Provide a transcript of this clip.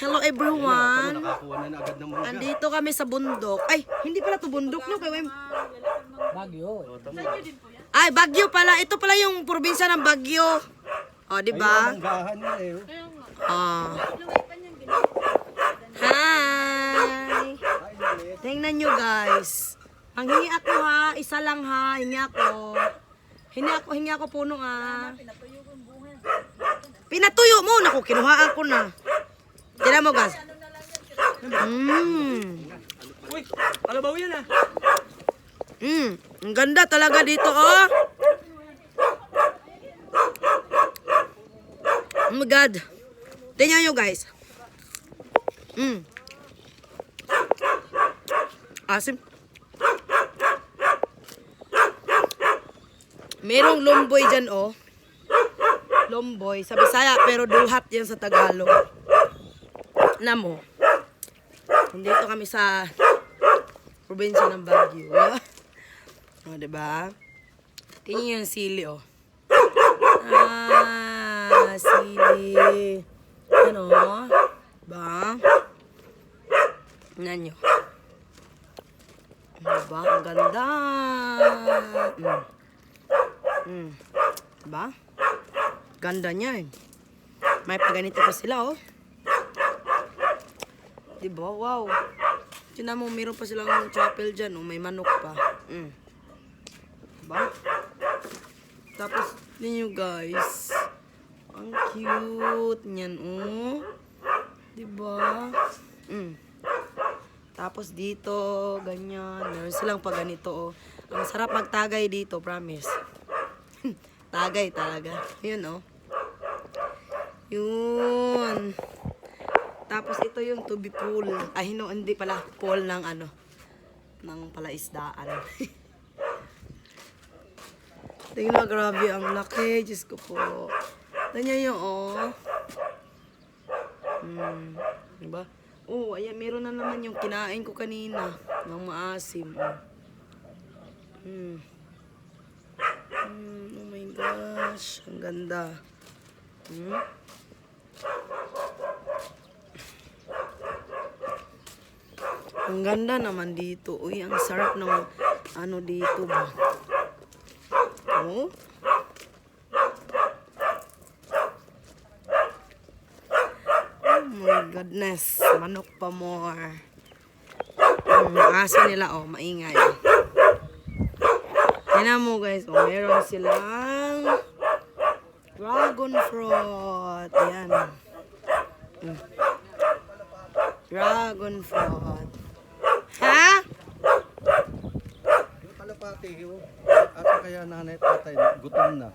Hello everyone. Nakakuha na agad ng mangga. Andito kami sa bundok. Ay, hindi pala to bundok no. Bagyo. Ay, Baguio pala. Ito pala yung probinsya ng Baguio. O, di ba? Manggahan nila eh. Ah. Hi. Tingnan nyo guys. Manghingi ako ha. Isa lang ha. Hingi ako puno ha. Pinatuyo mo. Naku, kinuhaan ko na. Tignan mo guys. Uy, alabaw yan ah. Ang ganda talaga dito oh. Oh my God. Tingnan nyo guys. Asim. Merong lomboy dyan oh. Lomboy sa Bisaya pero duhat yan sa Tagalog. Namo. Nandito kami sa probinsya ng Baguio. O, diba? Tingnan yung sili oh. Sili. Ano? Diba? Tingnan nyo. Diba? Ang ganda. Diba? Ganda niya eh. May paganito pa sila oh. Diba? Wow. Tinan mo, meron pa silang chapel dyan oh. May manok pa. Diba? Tapos, ninyo guys. Ang cute niyan oh. Diba? Tapos dito, ganyan. Meron silang pa ganito oh. Ang sarap magtagay dito, promise. Tagay talaga. Yun oh. Yun. Tapos ito yung to be pool. Ay, no, hindi pala. Pool ng ano. Ng palaisdaan. Tingnan, grabe ang laki. Diyos ko po. Tingnan nyo oh. Diba? Oh, ayan, meron na naman yung kinain ko kanina. Ng maasim. Oh my gosh. Ang ganda. Ang ganda naman dito. Uy, ang sarap ng ano dito ba. Oh. Oh my goodness. Manok pa more. Aso nila oh, maingay. Tingnan mo guys, oh, meron silang dragon fruit. Ayan. Dragon fruit. Ha? Yung kalapati, asa kaya nanay at tatay, gutom na.